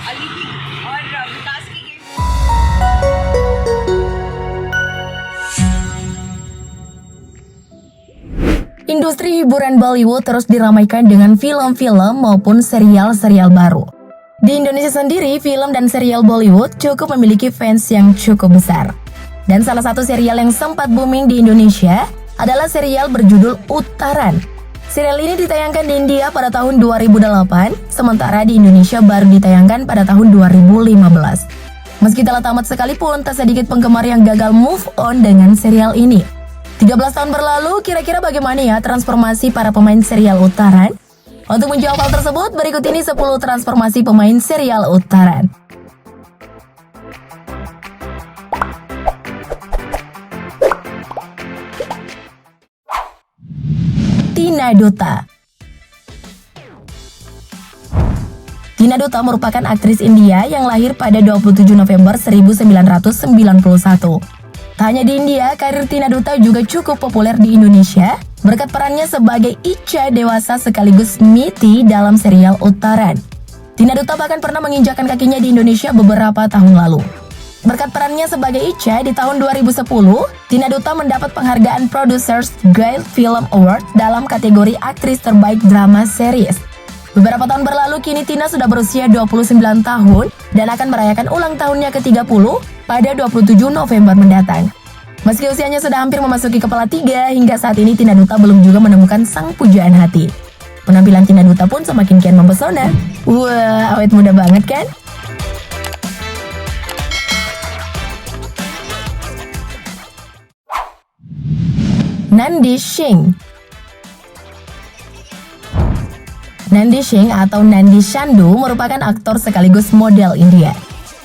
अली की और विकास की game. Industri hiburan Bollywood terus diramaikan dengan film-film maupun serial-serial baru. Di Indonesia sendiri, film dan serial Bollywood cukup memiliki fans yang cukup besar. Dan salah satu serial yang sempat booming di Indonesia adalah serial berjudul Uttaran. Serial ini ditayangkan di India pada tahun 2008, sementara di Indonesia baru ditayangkan pada tahun 2015. Meski telah tamat sekalipun, tak sedikit penggemar yang gagal move on dengan serial ini. 13 tahun berlalu, kira-kira bagaimana ya transformasi para pemain serial Uttaran? Untuk menjawab hal tersebut, berikut ini 10 transformasi pemain serial Uttaran. Tina Dutta. Tina Dutta merupakan aktris India yang lahir pada 27 November 1991. Tak hanya di India, karir Tina Dutta juga cukup populer di Indonesia berkat perannya sebagai Icha dewasa sekaligus Miti dalam serial Uttaran. Tina Dutta bahkan pernah menginjakkan kakinya di Indonesia beberapa tahun lalu. Berkat perannya sebagai Icha di tahun 2010, Tina Dutta mendapat penghargaan Producers Guild Film Award dalam kategori aktris terbaik drama series. Beberapa tahun berlalu, kini Tina sudah berusia 29 tahun dan akan merayakan ulang tahunnya ke-30 pada 27 November mendatang. Meski usianya sudah hampir memasuki kepala 3, hingga saat ini Tina Dutta belum juga menemukan sang pujaan hati. Penampilan Tina Dutta pun semakin kian mempesona. Wah, awet muda banget kan? Nandi Singh. Nandi Singh atau Nandi Shandu merupakan aktor sekaligus model India.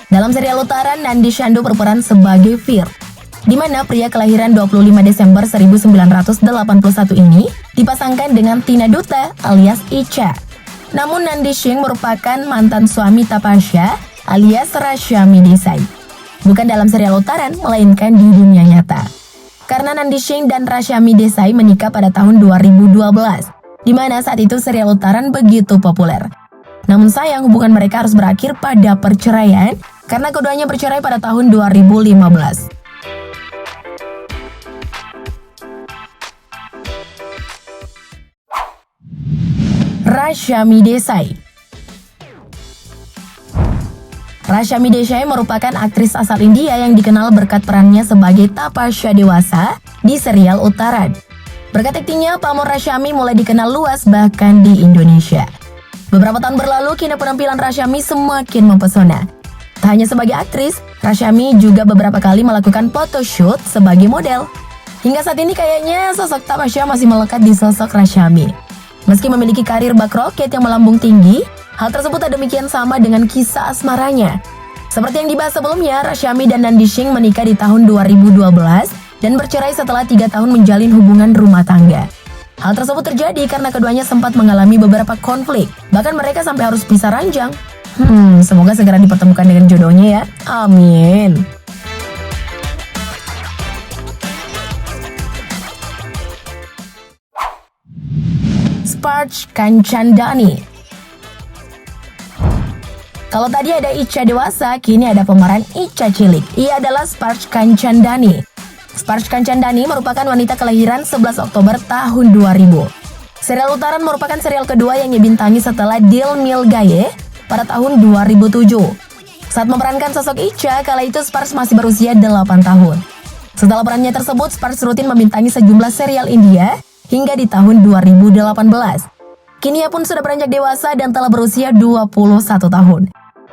Dalam serial Uttaran, Nandi Shandu berperan sebagai Veer, di mana pria kelahiran 25 Desember 1981 ini dipasangkan dengan Tina Dutta alias Icha. Namun Nandi Singh merupakan mantan suami Tapasya alias Rashmi Desai. Bukan dalam serial Uttaran, melainkan di dunia nyata. Karena Nandi Singh dan Rashmi Desai menikah pada tahun 2012, di mana saat itu serial Uttaran begitu populer. Namun sayang, hubungan mereka harus berakhir pada perceraian karena keduanya bercerai pada tahun 2015. Rashmi Desai. Rashmi Desai merupakan aktris asal India yang dikenal berkat perannya sebagai Tapasya dewasa di serial Uttaran. Berkat aktingnya, pamor Rashmi mulai dikenal luas bahkan di Indonesia. Beberapa tahun berlalu, kini penampilan Rashmi semakin mempesona. Tak hanya sebagai aktris, Rashmi juga beberapa kali melakukan photoshoot sebagai model. Hingga saat ini kayaknya sosok Tapasya masih melekat di sosok Rashmi. Meski memiliki karir bak roket yang melambung tinggi, hal tersebut tak demikian sama dengan kisah asmaranya. Seperti yang dibahas sebelumnya, Rashmi dan Nandi Singh menikah di tahun 2012 dan bercerai setelah 3 tahun menjalin hubungan rumah tangga. Hal tersebut terjadi karena keduanya sempat mengalami beberapa konflik, bahkan mereka sampai harus pisah ranjang. Semoga segera dipertemukan dengan jodohnya ya. Amin. Sparsh Kanchandani. Kalau tadi ada Icha dewasa, kini ada pemeran Icha cilik. Ia adalah Sparsh Kanchandani. Sparsh Kanchandani merupakan wanita kelahiran 11 Oktober tahun 2000. Serial Uttaran merupakan serial kedua yang dibintangi setelah Dil Mil Gaye pada tahun 2007. Saat memerankan sosok Icha, kala itu Sparsh masih berusia 8 tahun. Setelah perannya tersebut, Sparsh rutin membintangi sejumlah serial India hingga di tahun 2018. Kini ia pun sudah beranjak dewasa dan telah berusia 21 tahun.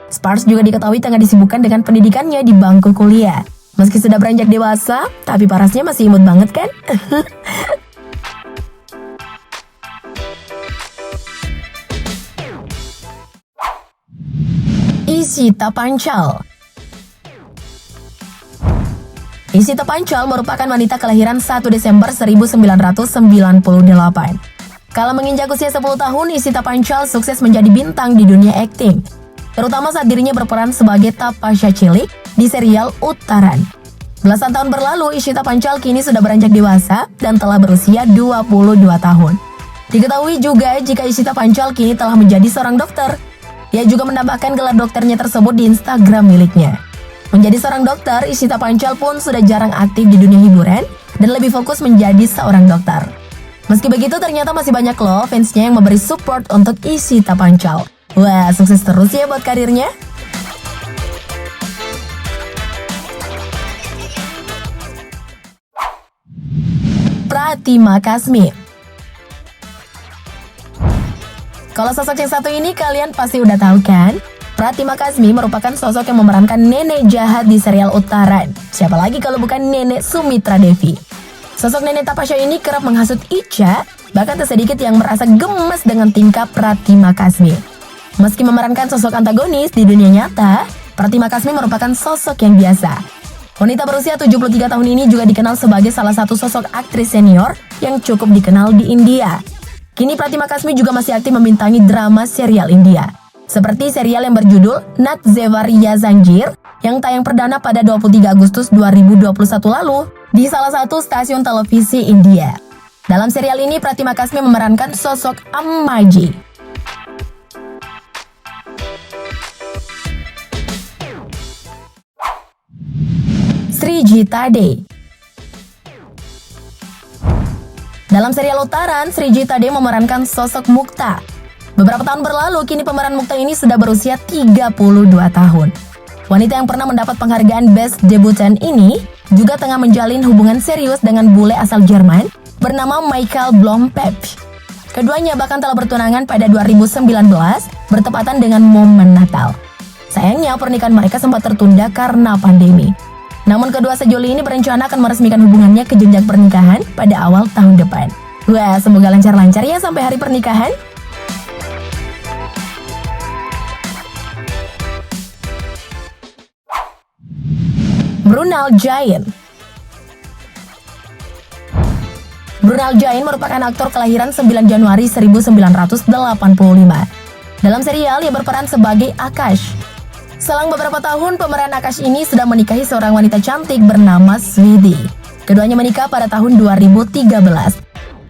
Sparsh juga diketahui tengah disibukkan dengan pendidikannya di bangku kuliah. Meski sudah beranjak dewasa, tapi parasnya masih imut banget kan? Ishita Panchal. Ishita Panchal merupakan wanita kelahiran 1 Desember 1998. Kala menginjak usia 10 tahun, Ishita Panchal sukses menjadi bintang di dunia akting, terutama saat dirinya berperan sebagai Tapasya cilik di serial Uttaran. Belasan tahun berlalu, Ishita Panchal kini sudah beranjak dewasa dan telah berusia 22 tahun. Diketahui juga jika Ishita Panchal kini telah menjadi seorang dokter. Ia juga menambahkan gelar dokternya tersebut di Instagram miliknya. Menjadi seorang dokter, Ishita Pancal pun sudah jarang aktif di dunia hiburan dan lebih fokus menjadi seorang dokter. Meski begitu, ternyata masih banyak loh fansnya yang memberi support untuk Ishita Pancal. Wah, sukses terus ya buat karirnya. Pratima Kasmi. Kalau sosok yang satu ini kalian pasti udah tahu kan? Pratima Kasmi merupakan sosok yang memerankan nenek jahat di serial Uttaran. Siapa lagi kalau bukan nenek Sumitra Devi. Sosok nenek Tapasya ini kerap menghasut Icha, bahkan tak sedikit yang merasa gemes dengan tingkah Pratima Kasmi. Meski memerankan sosok antagonis di dunia nyata, Pratima Kasmi merupakan sosok yang biasa. Wanita berusia 73 tahun ini juga dikenal sebagai salah satu sosok aktris senior yang cukup dikenal di India. Kini Pratima Kasmi juga masih aktif membintangi drama serial India. Seperti serial yang berjudul Nat Zevariya Zanjir yang tayang perdana pada 23 Agustus 2021 lalu di salah satu stasiun televisi India. Dalam serial ini Pratima Kasmi memerankan sosok Ammaji. Srijit Tade. Dalam serial Uttaran, Srijit Tade memerankan sosok Mukta. Beberapa tahun berlalu, kini pemeran Mukta ini sudah berusia 32 tahun. Wanita yang pernah mendapat penghargaan Best Debutant ini juga tengah menjalin hubungan serius dengan bule asal Jerman bernama Michael Blompep. Keduanya bahkan telah bertunangan pada 2019 bertepatan dengan momen Natal. Sayangnya pernikahan mereka sempat tertunda karena pandemi. Namun kedua sejoli ini berencana akan meresmikan hubungannya ke jenjang pernikahan pada awal tahun depan. Wah, semoga lancar-lancar ya sampai hari pernikahan. Brunel Jain. Brunel Jain merupakan aktor kelahiran 9 Januari 1985. Dalam serial, ia berperan sebagai Akash. Selang beberapa tahun, pemeran Akash ini sudah menikahi seorang wanita cantik bernama Switi. Keduanya menikah pada tahun 2013.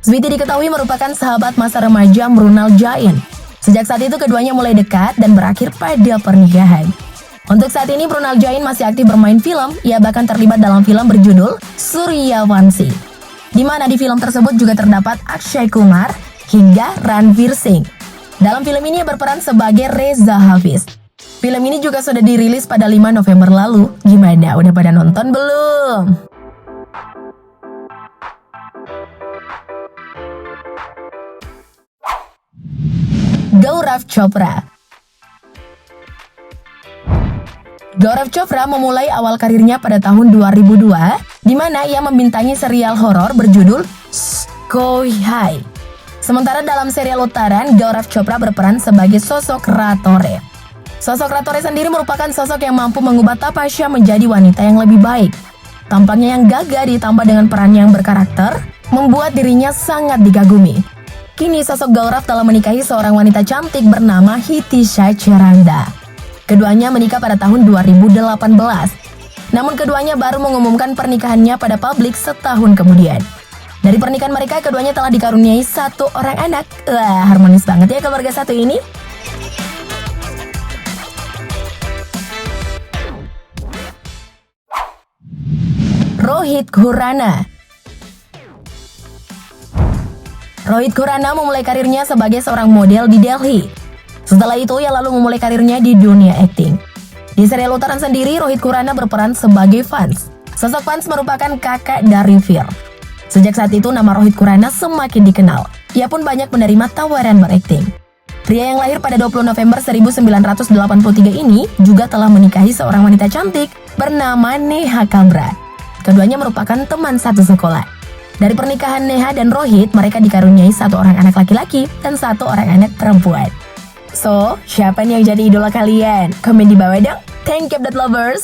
Switi diketahui merupakan sahabat masa remaja Brunel Jain. Sejak saat itu keduanya mulai dekat dan berakhir pada pernikahan. Untuk saat ini Brunel Jain masih aktif bermain film. Ia bahkan terlibat dalam film berjudul Suryawanshi, di mana di film tersebut juga terdapat Akshay Kumar hingga Ranveer Singh. Dalam film ini ia berperan sebagai Reza Hafiz. Film ini juga sudah dirilis pada 5 November lalu. Gimana? Udah pada nonton belum? Gaurav Chopra. Gaurav Chopra memulai awal karirnya pada tahun 2002, di mana ia membintangi serial horor berjudul Koi Hai. Sementara dalam serial Uttaran, Gaurav Chopra berperan sebagai sosok Ratore. Sosok Ratore sendiri merupakan sosok yang mampu mengubah Tapasya menjadi wanita yang lebih baik. Tampangnya yang gagah ditambah dengan perannya yang berkarakter, membuat dirinya sangat dikagumi. Kini sosok Gaurav telah menikahi seorang wanita cantik bernama Hitisha Cheranda. Keduanya menikah pada tahun 2018. Namun keduanya baru mengumumkan pernikahannya pada publik setahun kemudian. Dari pernikahan mereka, keduanya telah dikaruniai 1 orang anak. Wah, harmonis banget ya keluarga satu ini. Rohit Khurana. Rohit Khurana memulai karirnya sebagai seorang model di Delhi. Setelah itu, ia lalu memulai karirnya di dunia akting. Di serial Uttaran sendiri, Rohit Khurana berperan sebagai Vans. Sosok Vans merupakan kakak dari Veer. Sejak saat itu, nama Rohit Khurana semakin dikenal. Ia pun banyak menerima tawaran berakting. Pria yang lahir pada 20 November 1983 ini juga telah menikahi seorang wanita cantik bernama Neha Kabra. Keduanya merupakan teman satu sekolah. Dari pernikahan Neha dan Rohit, mereka dikaruniai 1 orang anak laki-laki dan 1 orang anak perempuan. So, siapa nih yang jadi idola kalian? Komen di bawah dong. Thank you, update lovers.